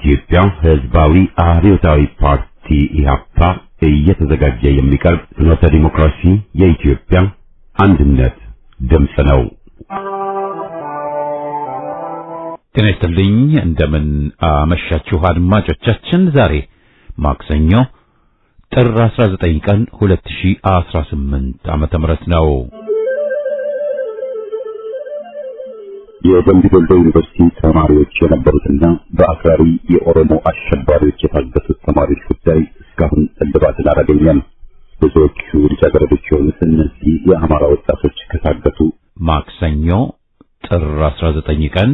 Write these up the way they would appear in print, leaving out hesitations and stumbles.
የኢትዮጵያ ሕዝባዊ አብዮታዊ ፓርቲ ኢህአፓ እየተዘጋጀ የሚቀርብ ፍኖተ ዲሞክራሲ የኢትዮጵያ አንድነት ድምፅ ነው። ጤና ይስጥልኝ። እንደምን አመሻችሁ አድማጮቻችን። ዛሬ ማክሰኞ ጥር 19 ቀን 2018 ዓመተ ምህረት ነው። የደምቢ ዶሎ ዩኒቨርሲቲ ተማሪዎች የነበሩትና በአክራሪ የኦሮሞ አሸባሪዎች የታገቱት ተማሪዎች ጉዳይ እስካሁን እልባትን አላገኘም። ብዙዎቹ ልጃገረዶች የሆኑት እነዚህ የአማራ ወጣቶች ከታገቱ ማክሰኞ ጥር 19 ቀን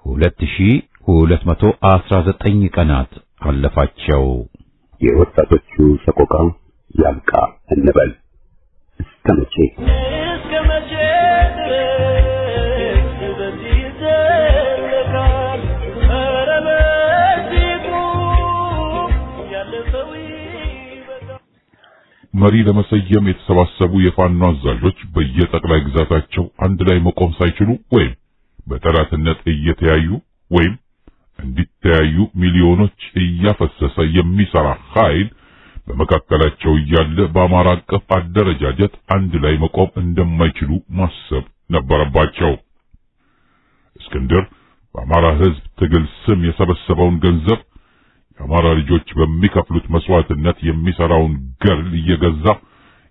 2219 ቀናት አለፋቸው። የወጣቶቹ ሰቆቃ ያብቃ እንበል። እስከ መቼ መሪ ለመሰየም የተሰባሰቡ የፋኖ አዛዦች በየጠቅላይ ግዛታቸው አንድ ላይ መቆም ሳይችሉ ወይም በጠላትነት እየተያዩ ወይም እንዲተያዩ ሚሊዮኖች እያፈሰሰ የሚሰራ ኃይል በመካከላቸው እያለ በአማራ አቀፍ አደረጃጀት አንድ ላይ መቆም እንደማይችሉ ማሰብ ነበረባቸው። እስክንድር በአማራ ሕዝብ ትግል ስም የሰበሰበውን ገንዘብ የአማራ ልጆች በሚከፍሉት መስዋዕትነት የሚሰራውን ገርል እየገዛ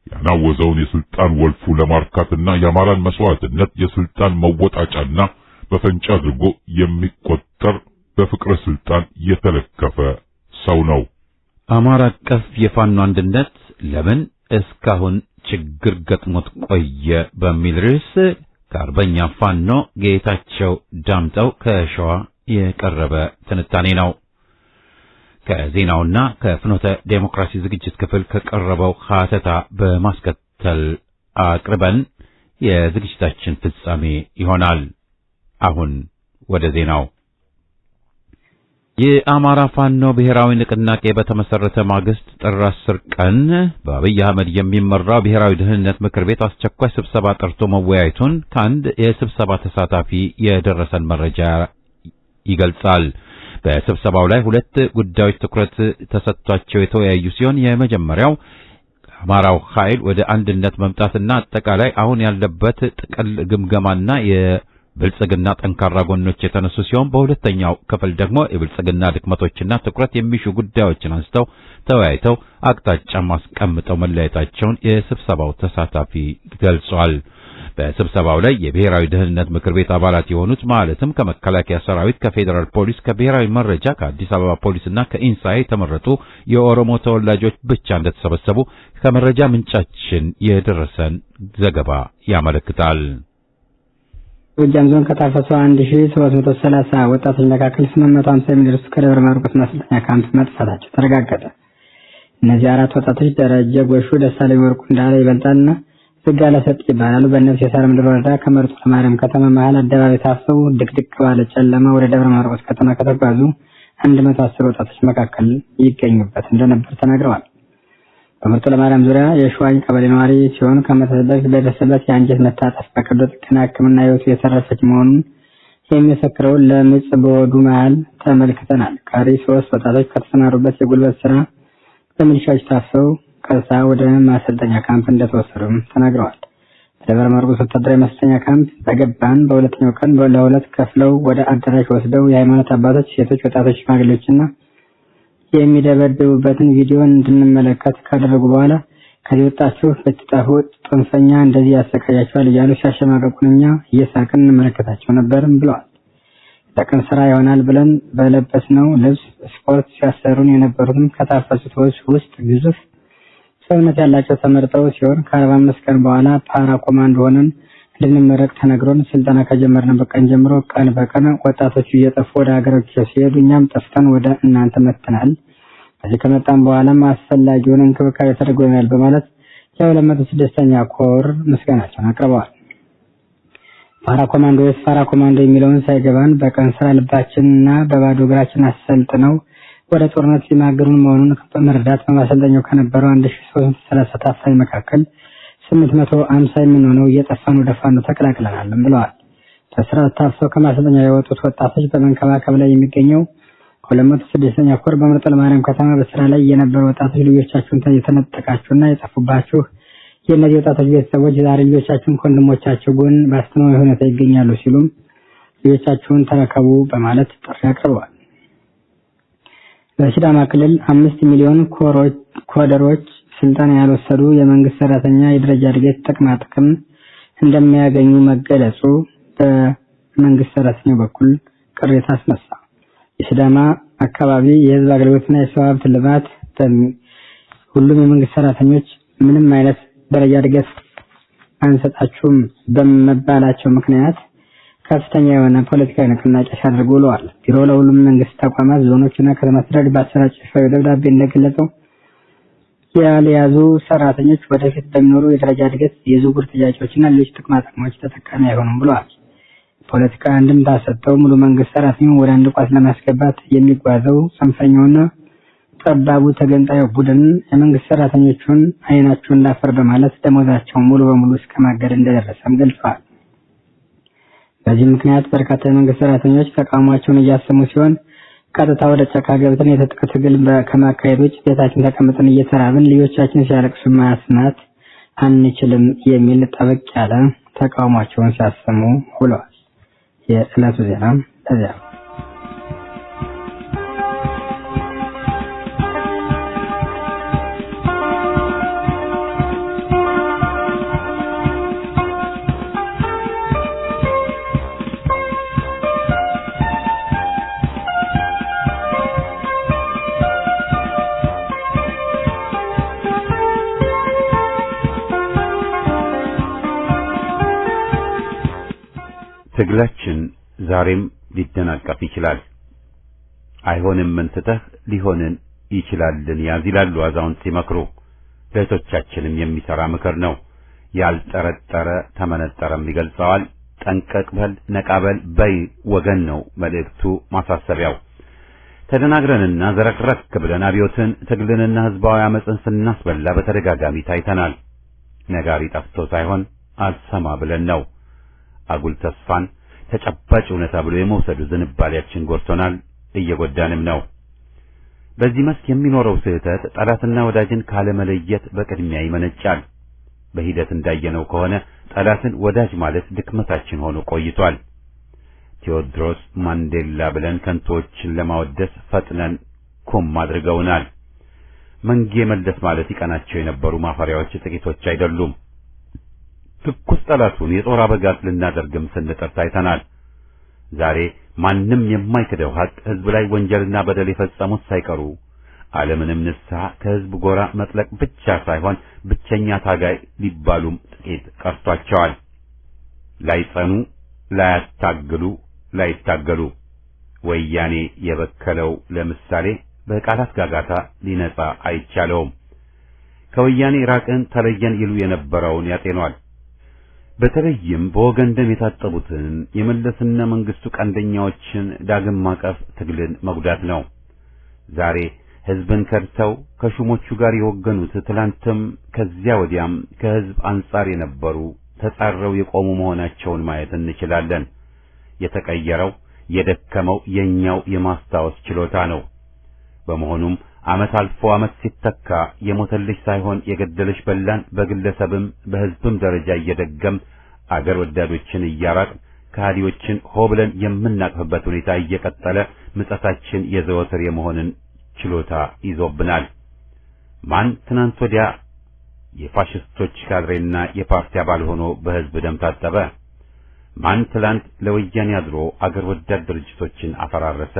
ያናወዘውን የስልጣን ወልፉ ለማርካትና የአማራን መስዋዕትነት የስልጣን መወጣጫና በፈንጫ አድርጎ የሚቆጠር በፍቅረ ስልጣን የተለከፈ ሰው ነው። አማራ አቀፍ የፋኖ አንድነት ለምን እስካሁን ችግር ገጥሞት ቆየ በሚል ርዕስ ከአርበኛ ፋኖ ጌታቸው ዳምጠው ከሸዋ የቀረበ ትንታኔ ነው። ከዜናውና ከፍኖተ ዴሞክራሲ ዝግጅት ክፍል ከቀረበው ሐተታ በማስከተል አቅርበን የዝግጅታችን ፍጻሜ ይሆናል። አሁን ወደ ዜናው። የአማራ ፋኖ ብሔራዊ ንቅናቄ በተመሰረተ ማግስት ጥር 10 ቀን በአብይ አህመድ የሚመራው ብሔራዊ ደህንነት ምክር ቤት አስቸኳይ ስብሰባ ጠርቶ መወያየቱን ከአንድ የስብሰባ ተሳታፊ የደረሰን መረጃ ይገልጻል። በስብሰባው ላይ ሁለት ጉዳዮች ትኩረት ተሰጥቷቸው የተወያዩ ሲሆን የመጀመሪያው አማራው ኃይል ወደ አንድነት መምጣትና አጠቃላይ አሁን ያለበት ጥቅል ግምገማና የብልጽግና ጠንካራ ጎኖች የተነሱ ሲሆን በሁለተኛው ክፍል ደግሞ የብልጽግና ድክመቶችና ትኩረት የሚሹ ጉዳዮችን አንስተው ተወያይተው አቅጣጫ ማስቀምጠው መለያየታቸውን የስብሰባው ተሳታፊ ገልጿል። በስብሰባው ላይ የብሔራዊ ደህንነት ምክር ቤት አባላት የሆኑት ማለትም ከመከላከያ ሰራዊት፣ ከፌዴራል ፖሊስ፣ ከብሔራዊ መረጃ፣ ከአዲስ አበባ ፖሊስና ከኢንሳይ የተመረጡ የኦሮሞ ተወላጆች ብቻ እንደተሰበሰቡ ከመረጃ ምንጫችን የደረሰን ዘገባ ያመለክታል። ጎጃም ዞን ከታፈሱ 1730 ወጣቶች መካከል 850 የሚደርሱ ከደብረ ማርቆስ ማሰልጠኛ ካምፕ መጥፋታቸው ተረጋገጠ። እነዚህ አራት ወጣቶች ደረጀ ጎሹ፣ ደሳለኝ ወርቁ፣ እንዳለ ይበልጣልና ስጋለ ሰጥ ይባላሉ። በእነዚህ የሳር ምድር ወረዳ ከመርጦ ለማርያም ከተማ መሃል አደባባይ ታፍሰው ድቅድቅ ባለ ጨለማ ወደ ደብረ ማርቆስ ከተማ ከተጓዙ 110 ወጣቶች መካከል ይገኙበት እንደነበር ተናግረዋል። በመርጦ ለማርያም ዙሪያ የሸዋኝ ቀበሌ ነዋሪ ሲሆን ከመተሰበክ በደረሰበት የአንጀት መታጠፍ በቀዶ ጥገና ሕክምና ህይወቱ የተረፈች መሆኑን የሚመሰክረው ለምጽ በወዱ መሃል ተመልክተናል። ቀሪ 3 ወጣቶች ከተሰማሩበት የጉልበት ስራ በሚሊሻዎች ታፍሰው ቀሳ ወደ ማሰልጠኛ ካምፕ እንደተወሰዱም ተናግረዋል። በደብረ ማርቆስ ወታደራዊ ማሰልጠኛ ካምፕ በገባን በሁለተኛው ቀን ለሁለት ከፍለው ወደ አዳራሽ ወስደው የሃይማኖት አባቶች፣ ሴቶች፣ ወጣቶች፣ ሽማግሌዎችና የሚደበድቡበትን ቪዲዮ እንድንመለከት ካደረጉ በኋላ ከዚህ ወጣችሁ በትጣፉ ጥንፈኛ እንደዚህ ያሰቃያቸዋል እያሉ ሲያሸማቀቁን እኛ እየሳቅን እንመለከታቸው ነበርም ብለዋል። ለቀን ስራ ይሆናል ብለን በለበስነው ልብስ ስፖርት ሲያሰሩን የነበሩትም ከታፈሱት ውስጥ ግዙፍ ሰውነት ያላቸው ተመርጠው ሲሆን ከ45 ቀን በኋላ ፓራ ኮማንዶ ሆነን እንድንመረቅ ተነግሮን ስልጠና ከጀመርንበት ቀን ጀምሮ ቀን በቀን ወጣቶቹ እየጠፉ ወደ ሀገራቸው ሲሄዱ እኛም ጠፍተን ወደ እናንተ መጥተናል። ከዚህ ከመጣን በኋላም አስፈላጊውን እንክብካቤ ተደርጎልናል በማለት የ206ኛ ኮር ምስጋናቸውን አቅርበዋል። ፓራ ኮማንዶ የሚለውን ሳይገባን በቀን ስራ ልባችንና በባዶ እግራችን አሰልጥነው ወደ ጦርነት ሊማገሩን መሆኑን በመረዳት በማሰልጠኛው ከነበረው 1330 ታፋኝ መካከል 850 የምንሆነው እየጠፋን ወደ ፋኖ ተቀላቅለናል ብለዋል። ከስራ ታፍሰው ከማሰልጠኛ የወጡት ወጣቶች በመንከባከብ ላይ የሚገኘው 206ኛ ኮር በመርጠለ ማርያም ከተማ በስራ ላይ የነበሩ ወጣቶች ልጆቻችሁን የተነጠቃችሁና የጠፉባችሁ የእነዚህ ወጣቶች ቤተሰቦች ዛሬ ልጆቻችሁን ከወንድሞቻቸው ጎን በአስተማማኝ ሁኔታ ይገኛሉ ሲሉም ልጆቻችሁን ተረከቡ በማለት ጥሪ አቅርበዋል። በሲዳማ ክልል 5 ሚሊዮን ኮደሮች ስልጠና ያልወሰዱ የመንግስት ሰራተኛ የደረጃ እድገት ጥቅማ ጥቅም እንደሚያገኙ መገለጹ በመንግስት ሰራተኛው በኩል ቅሬታ አስነሳ። የሲዳማ አካባቢ የህዝብ አገልግሎትና የሰው ሀብት ልማት ሁሉም የመንግስት ሰራተኞች ምንም አይነት ደረጃ እድገት አንሰጣችሁም በመባላቸው ምክንያት ከፍተኛ የሆነ ፖለቲካዊ ንቅናቄ ሲያደርጉ ውለዋል። ቢሮ ለሁሉም መንግስት ተቋማት ዞኖችና ከተማ አስተዳደር ባሰራጨው ደብዳቤ እንደገለጸው ያልያዙ ሰራተኞች ወደፊት በሚኖሩ የደረጃ እድገት የዝውውር ጥያቄዎችና ሌሎች ጥቅማ ጥቅሞች ተጠቃሚ አይሆኑም ብለዋል። ፖለቲካ አንድምታ ሰጥተው ሙሉ መንግስት ሰራተኛውን ወደ አንድ ቋት ለማስገባት የሚጓዘው ጽንፈኛውና ጠባቡ ተገንጣዩ ቡድን የመንግስት ሰራተኞቹን አይናቸውን ላፈር በማለት ደሞዛቸውን ሙሉ በሙሉ እስከማገድ እንደደረሰም ገልጸዋል። በዚህ ምክንያት በርካታ የመንግስት ሰራተኞች ተቃውሟቸውን እያሰሙ ሲሆን ቀጥታ ወደ ጫካ ገብተን የትጥቅ ትግል ከማካሄድ ውጭ ቤታችን ተቀምጠን እየተራብን ልጆቻችን ሲያለቅሱ ማስናት አንችልም የሚል ጠበቅ ያለ ተቃውሟቸውን ሲያሰሙ ውለዋል። የዕለቱ ዜና እዚያ ትግላችን ዛሬም ሊደናቀፍ ይችላል። አይሆንም እንትተህ ሊሆንን ይችላልን ያዝ ይላሉ አዛውንት ሲመክሩ። ለእህቶቻችንም የሚሰራ ምክር ነው። ያልጠረጠረ ተመነጠረም ይገልጸዋል። ጠንቀቅ በል ነቃበል በይ ወገን ነው መልእክቱ ማሳሰቢያው። ተደናግረንና ዘረክረክ ብለን አብዮትን ትግልንና ህዝባዊ አመጽን ስናስበላ በተደጋጋሚ ታይተናል። ነጋሪ ጠፍቶ ሳይሆን አልሰማ ብለን ነው። አጉል ተስፋን ተጨባጭ እውነታ ብሎ የመውሰዱ ዝንባሌያችን ጎርቶናል፣ እየጎዳንም ነው። በዚህ መስክ የሚኖረው ስህተት ጠላትና ወዳጅን ካለመለየት በቅድሚያ ይመነጫል። በሂደት እንዳየነው ከሆነ ጠላትን ወዳጅ ማለት ድክመታችን ሆኖ ቆይቷል። ቴዎድሮስ ማንዴላ ብለን ከንቶችን ለማወደስ ፈጥነን ኩም አድርገውናል። መንጌ መለስ ማለት ይቀናቸው የነበሩ ማፈሪያዎች ጥቂቶች አይደሉም። ትኩስ ጠላቱን የጦር አበጋዝ ልናደርግም ስንጥር ታይተናል። ዛሬ ማንም የማይክደው ሀቅ ህዝብ ላይ ወንጀልና በደል የፈጸሙት ሳይቀሩ ዓለምንም ንስሐ ከህዝብ ጎራ መጥለቅ ብቻ ሳይሆን ብቸኛ ታጋይ ሊባሉም ጥቂት ቀርቷቸዋል። ላይጸኑ፣ ላያታግሉ፣ ላይታገሉ ወያኔ የበከለው ለምሳሌ በቃላት ጋጋታ ሊነጻ አይቻለውም። ከወያኔ ራቅን ተለየን ይሉ የነበረውን ያጤኗል። በተለይም በወገን ደም የታጠቡትን የመለስና መንግስቱ ቀንደኛዎችን ዳግም ማቀፍ ትግልን መጉዳት ነው። ዛሬ ህዝብን ከድተው ከሹሞቹ ጋር የወገኑት ትላንትም ከዚያ ወዲያም ከህዝብ አንጻር የነበሩ ተጻረው የቆሙ መሆናቸውን ማየት እንችላለን። የተቀየረው የደከመው የኛው የማስታወስ ችሎታ ነው። በመሆኑም ዓመት አልፎ ዓመት ሲተካ የሞተልሽ ሳይሆን የገደለሽ በላን በግለሰብም በህዝብም ደረጃ እየደገም አገር ወዳዶችን እያራቅ ከሃዲዎችን ሆ ብለን የምናቅፍበት ሁኔታ እየቀጠለ ምጸታችን የዘወትር የመሆንን ችሎታ ይዞብናል። ማን ትናንት ወዲያ የፋሽስቶች ካድሬና የፓርቲ አባል ሆኖ በህዝብ ደም ታጠበ? ማን ትላንት ለወያኔ አድሮ አገር ወዳድ ድርጅቶችን አፈራረሰ?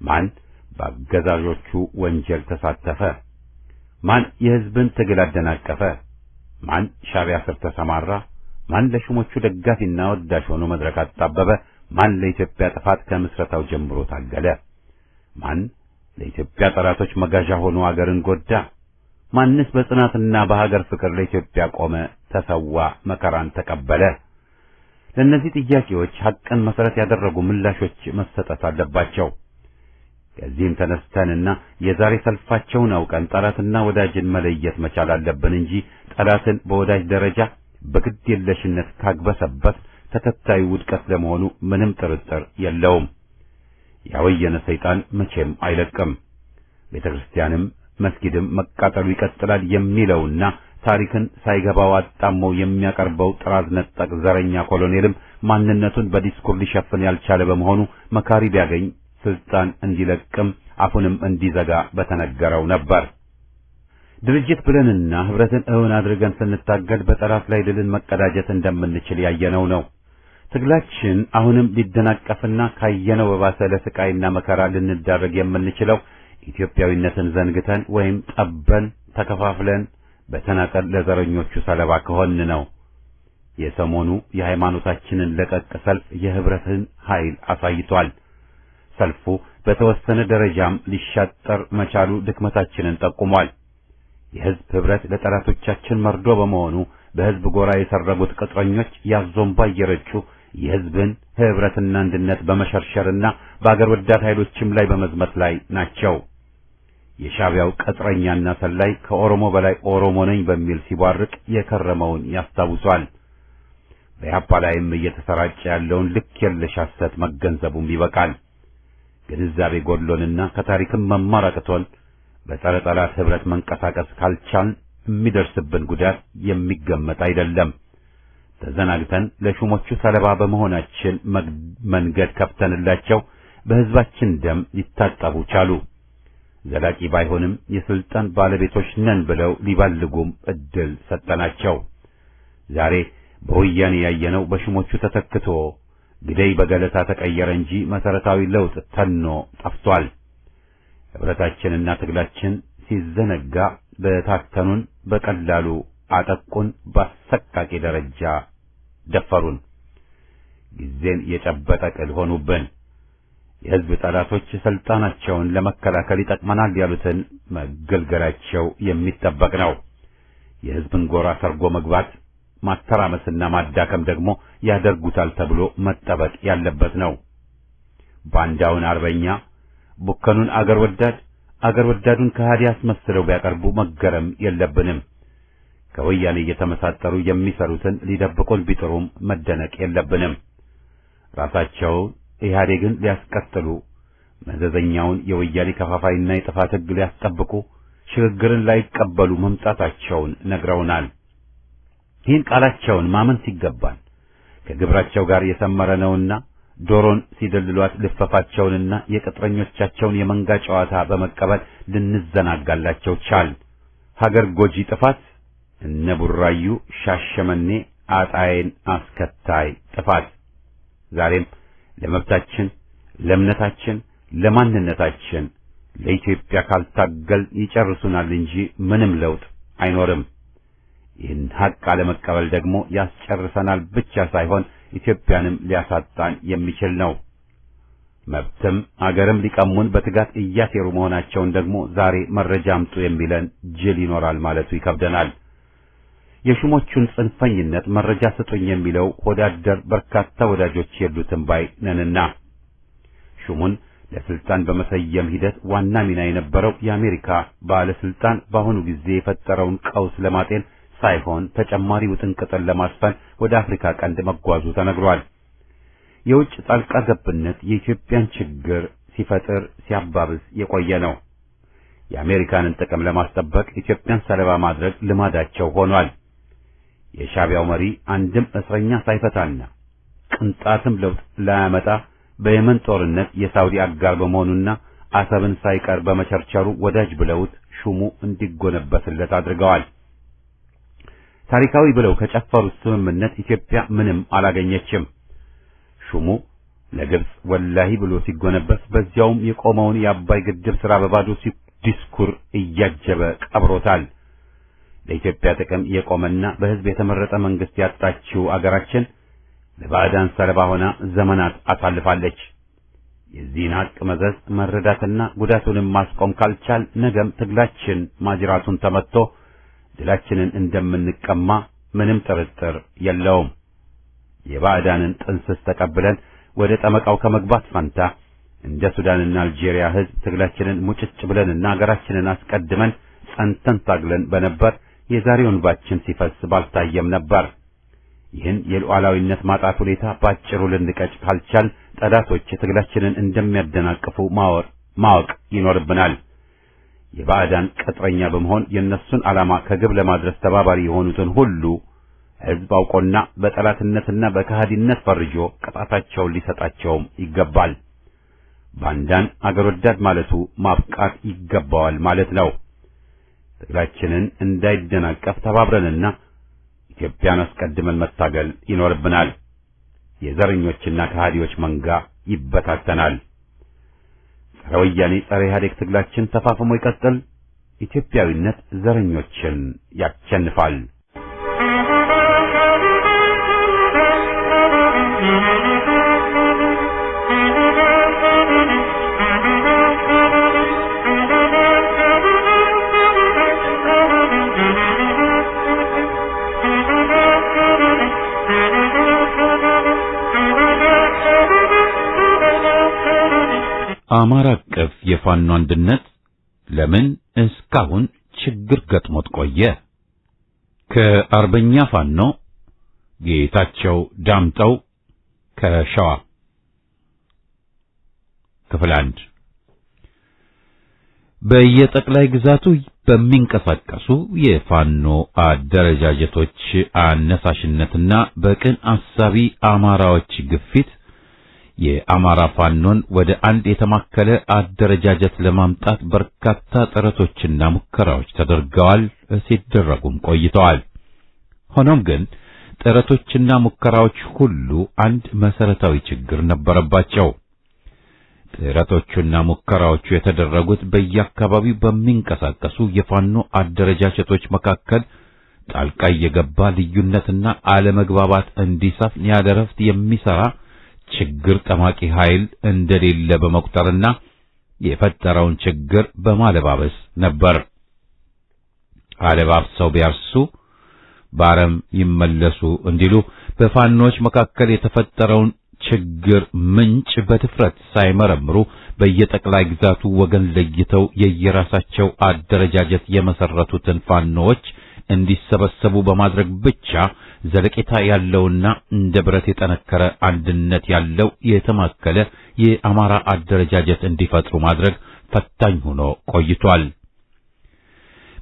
ማን በአገዛዦቹ ወንጀል ተሳተፈ? ማን የህዝብን ትግል አደናቀፈ? ማን ሻዕቢያ ስር ተሰማራ? ማን ለሹሞቹ ደጋፊና ወዳሽ ሆኖ መድረክ አጣበበ? ማን ለኢትዮጵያ ጥፋት ከምስረታው ጀምሮ ታገለ? ማን ለኢትዮጵያ ጠላቶች መጋዣ ሆኖ አገርን ጎዳ? ማንስ በጽናትና በሀገር ፍቅር ለኢትዮጵያ ቆመ፣ ተሰዋ፣ መከራን ተቀበለ? ለእነዚህ ጥያቄዎች ሐቅን መሰረት ያደረጉ ምላሾች መሰጠት አለባቸው። ከዚህም ተነስተንና የዛሬ ሰልፋቸውን አውቀን ጠላትና ወዳጅን መለየት መቻል አለብን እንጂ ጠላትን በወዳጅ ደረጃ በግድ የለሽነት ካግበሰበት ተከታዩ ውድቀት ለመሆኑ ምንም ጥርጥር የለውም። ያወየነ ሰይጣን መቼም አይለቅም። ቤተክርስቲያንም መስጊድም መቃጠሉ ይቀጥላል የሚለውና ታሪክን ሳይገባው አጣሞ የሚያቀርበው ጥራዝ ነጠቅ ዘረኛ ኮሎኔልም ማንነቱን በዲስኩር ሊሸፍን ያልቻለ በመሆኑ መካሪ ቢያገኝ ስልጣን እንዲለቅም አፉንም እንዲዘጋ በተነገረው ነበር። ድርጅት ብለንና ህብረትን እውን አድርገን ስንታገል በጠላት ላይ ድልን መቀዳጀት እንደምንችል ያየነው ነው። ትግላችን አሁንም ሊደናቀፍና ካየነው በባሰ ለስቃይና መከራ ልንዳረግ የምንችለው ኢትዮጵያዊነትን ዘንግተን ወይም ጠበን ተከፋፍለን በተናጠል ለዘረኞቹ ሰለባ ከሆን ነው። የሰሞኑ የሃይማኖታችንን ለቀቅ ሰልፍ የህብረትን ኃይል አሳይቷል። ሰልፉ በተወሰነ ደረጃም ሊሻጠር መቻሉ ድክመታችንን ጠቁሟል። የህዝብ ህብረት ለጠላቶቻችን መርዶ በመሆኑ በህዝብ ጎራ የሰረጉት ቅጥረኞች ያዞምባ እየረጩ የህዝብን ህብረትና አንድነት በመሸርሸርና በአገር ወዳድ ኃይሎችም ላይ በመዝመት ላይ ናቸው። የሻዕቢያው ቅጥረኛና ሰላይ ከኦሮሞ በላይ ኦሮሞ ነኝ በሚል ሲቧርቅ የከረመውን ያስታውሷል። በኢህአፓ ላይም እየተሰራጨ ያለውን ልክ የለሽ ሐሰት መገንዘቡም ይበቃል። ግንዛቤ ጎድሎንና ከታሪክም መማር አቅቶን በጸረ ጠላት ህብረት መንቀሳቀስ ካልቻልን የሚደርስብን ጉዳት የሚገመት አይደለም። ተዘናግተን ለሹሞቹ ሰለባ በመሆናችን መንገድ ከፍተንላቸው በህዝባችን ደም ሊታጠቡ ቻሉ። ዘላቂ ባይሆንም የስልጣን ባለቤቶች ነን ብለው ሊባልጉም እድል ሰጠናቸው። ዛሬ በወያኔ ያየነው በሹሞቹ ተተክቶ ግደይ በገለታ ተቀየረ እንጂ መሰረታዊ ለውጥ ተኖ ጠፍቷል። ህብረታችንና ትግላችን ሲዘነጋ በታተኑን፣ በቀላሉ አጠቁን፣ በአሰቃቂ ደረጃ ደፈሩን። ጊዜን የጨበጠ ቅል ሆኑብን። የህዝብ ጠላቶች ስልጣናቸውን ለመከላከል ይጠቅመናል ያሉትን መገልገላቸው የሚጠበቅ ነው። የህዝብን ጎራ ሰርጎ መግባት ማተራመስና ማዳከም ደግሞ ያደርጉታል ተብሎ መጠበቅ ያለበት ነው። ባንዳውን አርበኛ፣ ቡከኑን አገር ወዳዱን ከሃዲ አስመስለው ቢያቀርቡ መገረም የለብንም። ከወያኔ እየተመሳጠሩ የሚሰሩትን ሊደብቁን ቢጥሩም መደነቅ የለብንም። ራሳቸው ኢህአዴግን ሊያስቀጥሉ መዘዘኛውን የወያኔ ከፋፋይና የጥፋት ሕግ ሊያስጠብቁ ሽግግርን ላይቀበሉ መምጣታቸውን ነግረውናል። ይህን ቃላቸውን ማመን ሲገባን ከግብራቸው ጋር የሰመረ ነውና ዶሮን ሲደልሏት ልፈፋቸውንና የቅጥረኞቻቸውን የመንጋ ጨዋታ በመቀበል ልንዘናጋላቸው ቻል። ሀገር ጎጂ ጥፋት እነ ቡራዩ፣ ሻሸመኔ፣ አጣዬን አስከታይ ጥፋት ዛሬም ለመብታችን፣ ለእምነታችን፣ ለማንነታችን ለኢትዮጵያ ካልታገል ይጨርሱናል እንጂ ምንም ለውጥ አይኖርም። ይህን ሀቅ አለመቀበል ደግሞ ያስጨርሰናል ብቻ ሳይሆን ኢትዮጵያንም ሊያሳጣን የሚችል ነው። መብትም አገርም ሊቀሙን በትጋት እያሴሩ መሆናቸውን ደግሞ ዛሬ መረጃ አምጡ የሚለን ጅል ይኖራል ማለቱ ይከብደናል። የሹሞቹን ጽንፈኝነት መረጃ ስጡኝ የሚለው ወዳደር በርካታ ወዳጆች የሉትም ባይ ነንና ሹሙን ለስልጣን በመሰየም ሂደት ዋና ሚና የነበረው የአሜሪካ ባለስልጣን በአሁኑ ጊዜ የፈጠረውን ቀውስ ለማጤን ሳይሆን ተጨማሪ ውጥንቅጥን ለማስፈን ወደ አፍሪካ ቀንድ መጓዙ ተነግሯል። የውጭ ጣልቃ ገብነት የኢትዮጵያን ችግር ሲፈጥር ሲያባብስ የቆየ ነው። የአሜሪካንን ጥቅም ለማስጠበቅ ኢትዮጵያን ሰለባ ማድረግ ልማዳቸው ሆኗል። የሻዕቢያው መሪ አንድም እስረኛ ሳይፈታና ቅንጣትም ለውጥ ላያመጣ በየመን ጦርነት የሳውዲ አጋር በመሆኑና አሰብን ሳይቀር በመቸርቸሩ ወዳጅ ብለውት ሹሙ እንዲጎነበስለት አድርገዋል። ታሪካዊ ብለው ከጨፈሩት ስምምነት ኢትዮጵያ ምንም አላገኘችም። ሹሙ ለግብጽ ወላሂ ብሎ ሲጎነበስ በዚያውም የቆመውን የአባይ ግድብ ሥራ በባዶ ዲስኩር እያጀበ ቀብሮታል። ለኢትዮጵያ ጥቅም የቆመና በሕዝብ የተመረጠ መንግስት ያጣችው አገራችን ለባዕዳን ሰለባ ሆና ዘመናት አሳልፋለች። የዚህን ሀቅ መዘዝ መረዳትና ጉዳቱንም ማስቆም ካልቻል ነገም ትግላችን ማጅራቱን ተመትቶ ድላችንን እንደምንቀማ ምንም ጥርጥር የለውም። የባዕዳንን ጥንስስ ተቀብለን ወደ ጠመቃው ከመግባት ፈንታ እንደ ሱዳንና አልጄሪያ ሕዝብ ትግላችንን ሙጭጭ ብለንና አገራችንን አስቀድመን ጸንተን ታግለን በነበር የዛሬው እንባችን ሲፈስ ባልታየም ነበር። ይህን የሉዓላዊነት ማጣት ሁኔታ ባጭሩ ልንቀጭ ካልቻል ጠላቶች ትግላችንን እንደሚያደናቅፉ ማወቅ ይኖርብናል። የባዕዳን ቅጥረኛ በመሆን የነሱን ዓላማ ከግብ ለማድረስ ተባባሪ የሆኑትን ሁሉ ሕዝብ አውቆና በጠላትነትና በከሃዲነት ፈርጆ ቅጣታቸውን ሊሰጣቸውም ይገባል። ባንዳን አገር ወዳድ ማለቱ ማብቃት ይገባዋል ማለት ነው። ትግላችንን እንዳይደናቀፍ ተባብረንና ኢትዮጵያን አስቀድመን መታገል ይኖርብናል። የዘረኞችና ከሃዲዎች መንጋ ይበታተናል። ጸረ ወያኔ ጸረ ኢህአዴግ ትግላችን ተፋፍሞ ይቀጥል። ኢትዮጵያዊነት ዘረኞችን ያሸንፋል። አማራ አቀፍ የፋኖ አንድነት ለምን እስካሁን ችግር ገጥሞት ቆየ? ከአርበኛ ፋኖ ጌታቸው ዳምጠው ከሸዋ ክፍል 1። በየጠቅላይ ግዛቱ በሚንቀሳቀሱ የፋኖ አደረጃጀቶች አነሳሽነትና በቅን አሳቢ አማራዎች ግፊት የአማራ ፋኖን ወደ አንድ የተማከለ አደረጃጀት ለማምጣት በርካታ ጥረቶችና ሙከራዎች ተደርገዋል፣ ሲደረጉም ቆይተዋል። ሆኖም ግን ጥረቶችና ሙከራዎች ሁሉ አንድ መሰረታዊ ችግር ነበረባቸው። ጥረቶቹና ሙከራዎቹ የተደረጉት በየአካባቢው በሚንቀሳቀሱ የፋኖ አደረጃጀቶች መካከል ጣልቃ የገባ ልዩነትና አለመግባባት እንዲሰፍን ያለ እረፍት የሚሰራ ችግር ጠማቂ ኃይል እንደሌለ በመቁጠርና የፈጠረውን ችግር በማለባበስ ነበር። አለባብሰው ቢያርሱ ባረም ይመለሱ እንዲሉ በፋኖች መካከል የተፈጠረውን ችግር ምንጭ በድፍረት ሳይመረምሩ በየጠቅላይ ግዛቱ ወገን ለይተው የየራሳቸው አደረጃጀት የመሰረቱትን ፋኖች እንዲሰበሰቡ በማድረግ ብቻ ዘለቄታ ያለውና እንደ ብረት የጠነከረ አንድነት ያለው የተማከለ የአማራ አደረጃጀት እንዲፈጥሩ ማድረግ ፈታኝ ሆኖ ቆይቷል።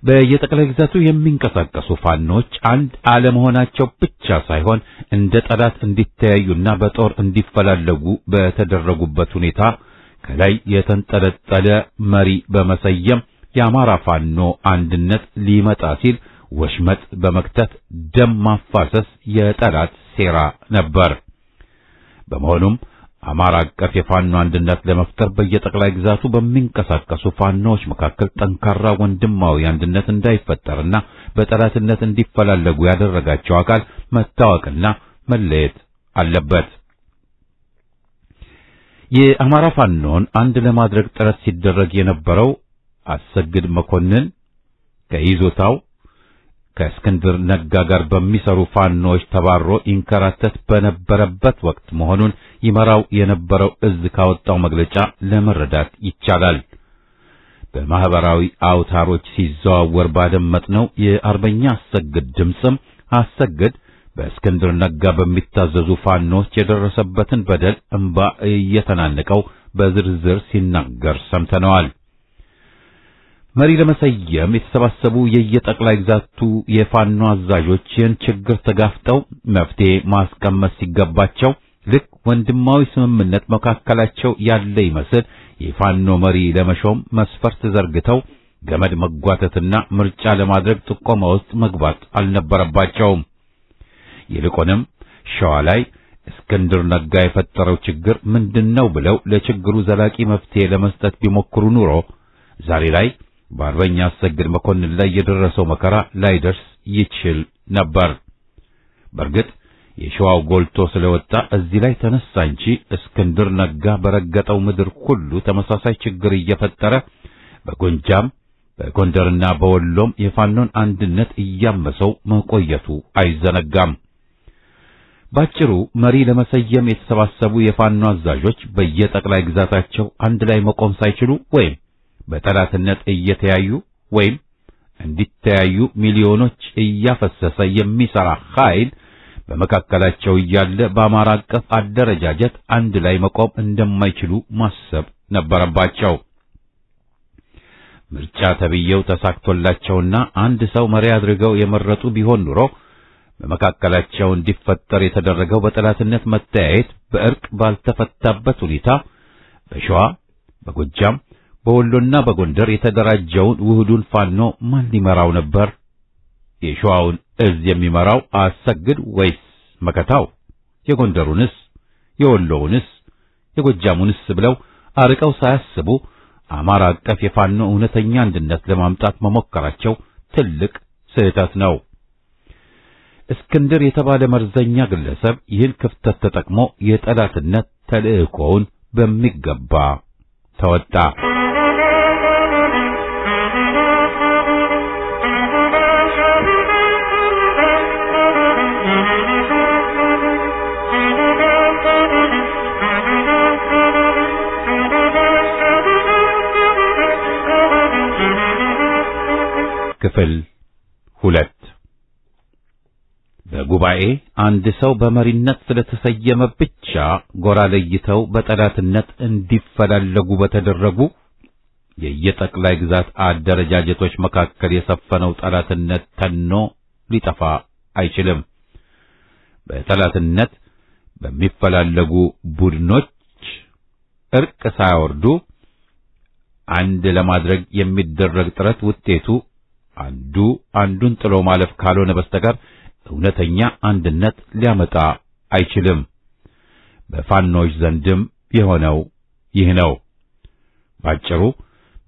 በየጠቅላይ ግዛቱ የሚንቀሳቀሱ ፋኖች አንድ አለመሆናቸው ብቻ ሳይሆን እንደ ጠላት እንዲተያዩና በጦር እንዲፈላለጉ በተደረጉበት ሁኔታ ከላይ የተንጠለጠለ መሪ በመሰየም የአማራ ፋኖ አንድነት ሊመጣ ሲል ወሽመጥ በመክተት ደም ማፋሰስ የጠላት ሴራ ነበር። በመሆኑም አማራ አቀፍ የፋኖ አንድነት ለመፍጠር በየጠቅላይ ግዛቱ በሚንቀሳቀሱ ፋኖዎች መካከል ጠንካራ ወንድማዊ አንድነት እንዳይፈጠርና በጠላትነት እንዲፈላለጉ ያደረጋቸው አካል መታወቅና መለየት አለበት። የአማራ ፋኖን አንድ ለማድረግ ጥረት ሲደረግ የነበረው አሰግድ መኮንን ከይዞታው ከእስክንድር ነጋ ጋር በሚሰሩ ፋኖች ተባሮ ይንከራተት በነበረበት ወቅት መሆኑን ይመራው የነበረው እዝ ካወጣው መግለጫ ለመረዳት ይቻላል። በማህበራዊ አውታሮች ሲዘዋወር ባደመጥነው የአርበኛ አሰግድ ድምጽም አሰግድ በእስክንድር ነጋ በሚታዘዙ ፋኖች የደረሰበትን በደል እንባ እየተናነቀው በዝርዝር ሲናገር ሰምተነዋል። መሪ ለመሰየም የተሰባሰቡ የየጠቅላይ ግዛቱ የፋኖ አዛዦች ይህን ችግር ተጋፍጠው መፍትሄ ማስቀመጥ ሲገባቸው ልክ ወንድማዊ ስምምነት መካከላቸው ያለ ይመስል የፋኖ መሪ ለመሾም መስፈርት ዘርግተው ገመድ መጓተትና ምርጫ ለማድረግ ጥቆማ ውስጥ መግባት አልነበረባቸውም። ይልቁንም ሸዋ ላይ እስክንድር ነጋ የፈጠረው ችግር ምንድነው ብለው ለችግሩ ዘላቂ መፍትሄ ለመስጠት ቢሞክሩ ኑሮ ዛሬ ላይ በአርበኛ አሰግድ መኮንን ላይ የደረሰው መከራ ላይደርስ ይችል ነበር። በእርግጥ የሸዋው ጎልቶ ስለወጣ እዚህ ላይ ተነሳ እንጂ እስክንድር ነጋ በረገጠው ምድር ሁሉ ተመሳሳይ ችግር እየፈጠረ በጎንጃም በጎንደርና በወሎም የፋኖን አንድነት እያመሰው መቆየቱ አይዘነጋም። ባጭሩ መሪ ለመሰየም የተሰባሰቡ የፋኖ አዛዦች በየጠቅላይ ግዛታቸው አንድ ላይ መቆም ሳይችሉ ወይም በጠላትነት እየተያዩ ወይም እንዲተያዩ ሚሊዮኖች እያፈሰሰ የሚሰራ ኃይል በመካከላቸው እያለ በአማራ አቀፍ አደረጃጀት አንድ ላይ መቆም እንደማይችሉ ማሰብ ነበረባቸው። ምርጫ ተብዬው ተሳክቶላቸውና አንድ ሰው መሪ አድርገው የመረጡ ቢሆን ኑሮ በመካከላቸው እንዲፈጠር የተደረገው በጠላትነት መተያየት በእርቅ ባልተፈታበት ሁኔታ በሸዋ፣ በጎጃም፣ በወሎና በጎንደር የተደራጀውን ውህዱን ፋኖ ማን ሊመራው ነበር? የሸዋውን እዝ የሚመራው አሰግድ ወይስ መከታው? የጎንደሩንስ? የወሎውንስ? የጎጃሙንስ? ብለው አርቀው ሳያስቡ አማራ አቀፍ የፋኖ እውነተኛ አንድነት ለማምጣት መሞከራቸው ትልቅ ስህተት ነው። እስክንድር የተባለ መርዘኛ ግለሰብ ይህን ክፍተት ተጠቅሞ የጠላትነት ተልእኮውን በሚገባ ተወጣ። ክፍል 2 በጉባኤ አንድ ሰው በመሪነት ስለተሰየመ ብቻ ጎራ ለይተው በጠላትነት እንዲፈላለጉ በተደረጉ የየጠቅላይ ግዛት አደረጃጀቶች መካከል የሰፈነው ጠላትነት ተኖ ሊጠፋ አይችልም። በጠላትነት በሚፈላለጉ ቡድኖች እርቅ ሳያወርዱ አንድ ለማድረግ የሚደረግ ጥረት ውጤቱ አንዱ አንዱን ጥሎ ማለፍ ካልሆነ በስተቀር እውነተኛ አንድነት ሊያመጣ አይችልም። በፋኖች ዘንድም የሆነው ይህ ነው። ባጭሩ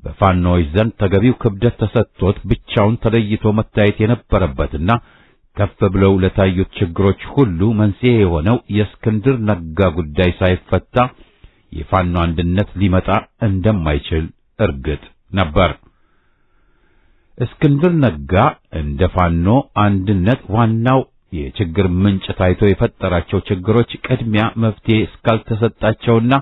በፋኖች ዘንድ ተገቢው ክብደት ተሰጥቶት ብቻውን ተለይቶ መታየት የነበረበትና ከፍ ብለው ለታዩት ችግሮች ሁሉ መንስኤ የሆነው የእስክንድር ነጋ ጉዳይ ሳይፈታ የፋኖ አንድነት ሊመጣ እንደማይችል እርግጥ ነበር። እስክንድር ነጋ እንደ ፋኖ አንድነት ዋናው የችግር ምንጭ ታይቶ የፈጠራቸው ችግሮች ቅድሚያ መፍትሄ እስካልተሰጣቸውና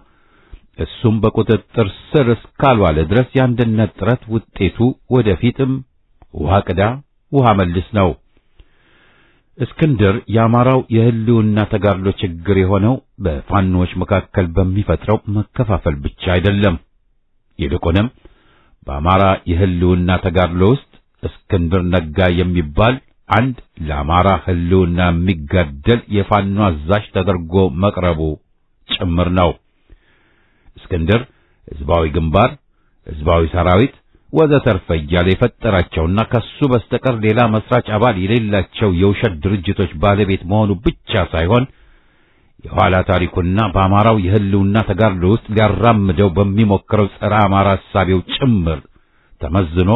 እሱም በቁጥጥር ስር እስካልዋለ ድረስ የአንድነት ጥረት ውጤቱ ወደፊትም ውሃ ቅዳ ውሃ መልስ ነው። እስክንድር የአማራው የህልውና ተጋድሎ ችግር የሆነው በፋኖች መካከል በሚፈጥረው መከፋፈል ብቻ አይደለም። ይልቁንም በአማራ የህልውና ተጋድሎ ውስጥ እስክንድር ነጋ የሚባል አንድ ለአማራ ህልውና የሚጋደል የፋኖ አዛዥ ተደርጎ መቅረቡ ጭምር ነው። እስክንድር ህዝባዊ ግንባር፣ ህዝባዊ ሰራዊት ወዘተርፈ እያለ የፈጠራቸውና ከሱ በስተቀር ሌላ መስራች አባል የሌላቸው የውሸት ድርጅቶች ባለቤት መሆኑ ብቻ ሳይሆን የኋላ ታሪኩና በአማራው የህልውና ተጋድሎ ውስጥ ሊያራምደው በሚሞክረው ጸረ አማራ ሐሳቤው ጭምር ተመዝኖ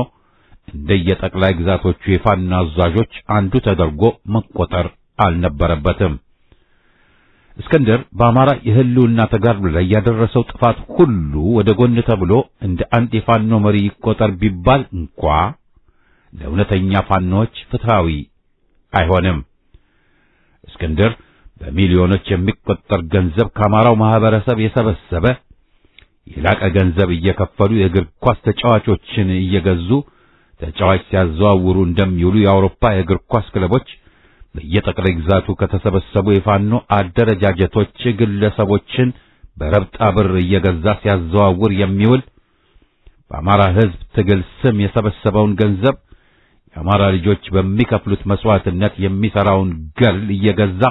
እንደየጠቅላይ ግዛቶቹ የፋኖ አዛዦች አንዱ ተደርጎ መቆጠር አልነበረበትም። እስክንድር በአማራ የህልውና ተጋድሎ ላይ ያደረሰው ጥፋት ሁሉ ወደ ጎን ተብሎ እንደ አንድ የፋኖ መሪ ይቆጠር ቢባል እንኳ ለእውነተኛ ፋኖች ፍትሃዊ አይሆንም። እስክንድር በሚሊዮኖች የሚቆጠር ገንዘብ ከአማራው ማህበረሰብ የሰበሰበ የላቀ ገንዘብ እየከፈሉ የእግር ኳስ ተጫዋቾችን እየገዙ ተጫዋች ሲያዘዋውሩ እንደሚውሉ የአውሮፓ የእግር ኳስ ክለቦች በየጠቅላይ ግዛቱ ከተሰበሰቡ የፋኖ አደረጃጀቶች ግለሰቦችን በረብጣ ብር እየገዛ ሲያዘዋውር የሚውል በአማራ ህዝብ ትግል ስም የሰበሰበውን ገንዘብ የአማራ ልጆች በሚከፍሉት መስዋዕትነት የሚሰራውን ገል እየገዛ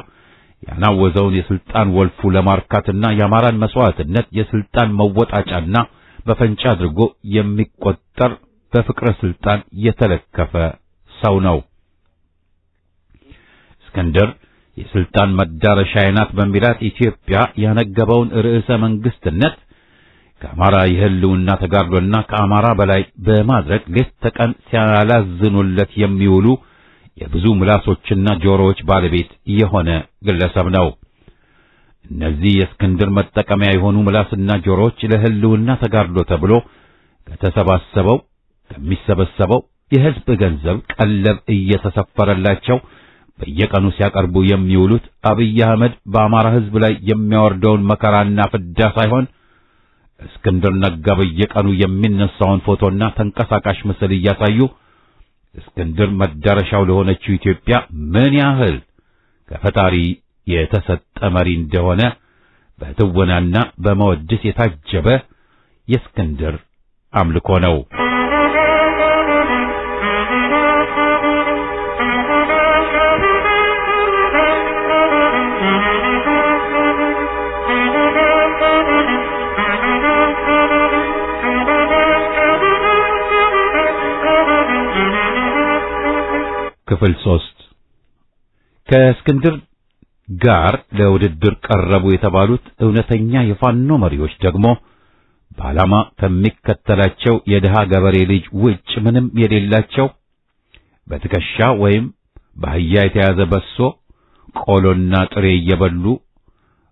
ያናወዘውን የስልጣን ወልፉ ለማርካትና የአማራን መስዋዕትነት የስልጣን መወጣጫና በፈንጫ አድርጎ የሚቆጠር በፍቅረ ስልጣን የተለከፈ ሰው ነው። እስክንድር የስልጣን መዳረሻዬ ናት በሚላት ኢትዮጵያ ያነገበውን ርዕሰ መንግስትነት ከአማራ የህልውና ተጋድሎና ከአማራ በላይ በማድረግ ሌት ተቀን ሲያላዝኑለት የሚውሉ የብዙ ምላሶችና ጆሮዎች ባለቤት የሆነ ግለሰብ ነው። እነዚህ የእስክንድር መጠቀሚያ የሆኑ ምላስና ጆሮዎች ለህልውና ተጋድሎ ተብሎ ከተሰባሰበው ከሚሰበሰበው የህዝብ ገንዘብ ቀለብ እየተሰፈረላቸው በየቀኑ ሲያቀርቡ የሚውሉት አብይ አህመድ በአማራ ህዝብ ላይ የሚያወርደውን መከራና ፍዳ ሳይሆን እስክንድር ነጋ በየቀኑ የሚነሳውን ፎቶና ተንቀሳቃሽ ምስል እያሳዩ እስክንድር መዳረሻው ለሆነችው ኢትዮጵያ ምን ያህል ከፈጣሪ የተሰጠ መሪ እንደሆነ በትወናና በመወድስ የታጀበ የእስክንድር አምልኮ ነው። ክፍል 3 ከእስክንድር ጋር ለውድድር ቀረቡ የተባሉት እውነተኛ የፋኖ መሪዎች ደግሞ በዓላማ ከሚከተላቸው የድሃ ገበሬ ልጅ ውጭ ምንም የሌላቸው፣ በትከሻ ወይም በአህያ የተያዘ በሶ ቆሎና ጥሬ እየበሉ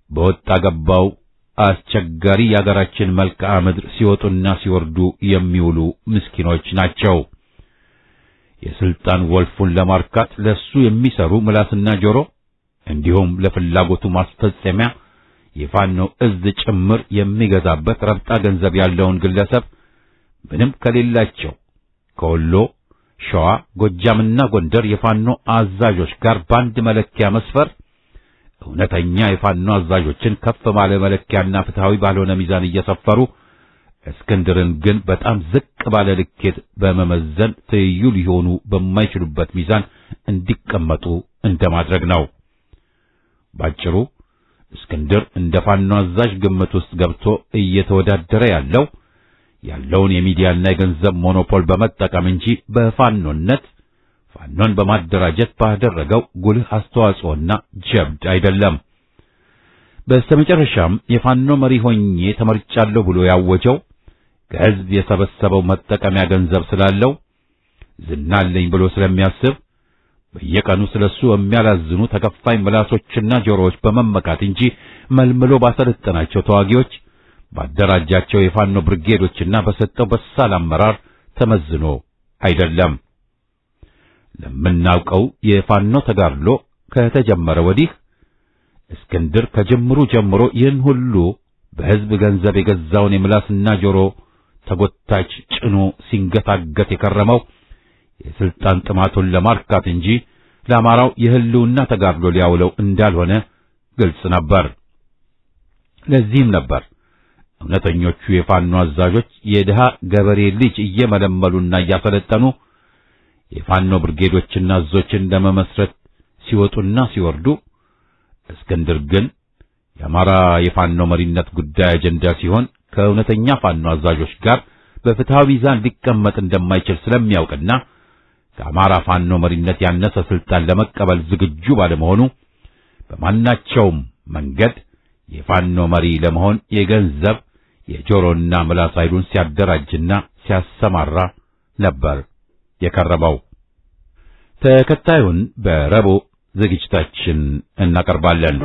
በወጣ ገባው አስቸጋሪ የአገራችን መልክዓ ምድር ሲወጡና ሲወርዱ የሚውሉ ምስኪኖች ናቸው። የስልጣን ወልፉን ለማርካት ለሱ የሚሰሩ ምላስና ጆሮ እንዲሁም ለፍላጎቱ ማስፈጸሚያ የፋኖ እዝ ጭምር የሚገዛበት ረብጣ ገንዘብ ያለውን ግለሰብ ምንም ከሌላቸው ከወሎ፣ ሸዋ፣ ጎጃምና ጎንደር የፋኖ አዛዦች ጋር በአንድ መለኪያ መስፈር እውነተኛ የፋኖ አዛዦችን ከፍ ባለ መለኪያና ፍትሃዊ ባልሆነ ሚዛን እየሰፈሩ እስክንድርን ግን በጣም ዝቅ ባለ ልኬት በመመዘን ትይዩ ሊሆኑ በማይችሉበት ሚዛን እንዲቀመጡ እንደማድረግ ነው። ባጭሩ እስክንድር እንደ ፋኖ አዛዥ ግምት ውስጥ ገብቶ እየተወዳደረ ያለውን የሚዲያና የገንዘብ ሞኖፖል በመጠቀም እንጂ በፋኖነት ፋኖን በማደራጀት ባደረገው ጉልህ አስተዋጽኦና ጀብድ አይደለም። በስተመጨረሻም የፋኖ መሪ ሆኜ ተመርጫለሁ ብሎ ያወጀው ከሕዝብ የሰበሰበው መጠቀሚያ ገንዘብ ስላለው ዝናለኝ ብሎ ስለሚያስብ በየቀኑ ስለሱ የሚያላዝኑ ተከፋይ ምላሶችና ጆሮዎች በመመካት እንጂ መልምሎ ባሰለጠናቸው ተዋጊዎች ባደራጃቸው የፋኖ ብርጌዶችና በሰጠው በሳል አመራር ተመዝኖ አይደለም። ለምናውቀው የፋኖ ተጋድሎ ከተጀመረ ወዲህ እስክንድር ከጅምሩ ጀምሮ ይህን ሁሉ በሕዝብ ገንዘብ የገዛውን የምላስና ጆሮ ተጎታች ጭኖ ሲንገታገት የከረመው የስልጣን ጥማቱን ለማርካት እንጂ ለአማራው የህልውና ተጋድሎ ሊያውለው እንዳልሆነ ግልጽ ነበር። ለዚህም ነበር እውነተኞቹ የፋኖ አዛዦች የድሃ ገበሬ ልጅ እየመለመሉና እያሰለጠኑ የፋኖ ብርጌዶችና አዞችን ለመመስረት ሲወጡና ሲወርዱ፣ እስክንድር ግን የአማራ የፋኖ መሪነት ጉዳይ አጀንዳ ሲሆን ከእውነተኛ ፋኖ አዛዦች ጋር በፍትሃዊ ሚዛን ሊቀመጥ እንደማይችል ስለሚያውቅና ከአማራ ፋኖ መሪነት ያነሰ ስልጣን ለመቀበል ዝግጁ ባለመሆኑ በማናቸውም መንገድ የፋኖ መሪ ለመሆን የገንዘብ የጆሮና ምላስ ኃይሉን ሲያደራጅና ሲያሰማራ ነበር የከረመው። ተከታዩን በረቡዕ ዝግጅታችን እናቀርባለን።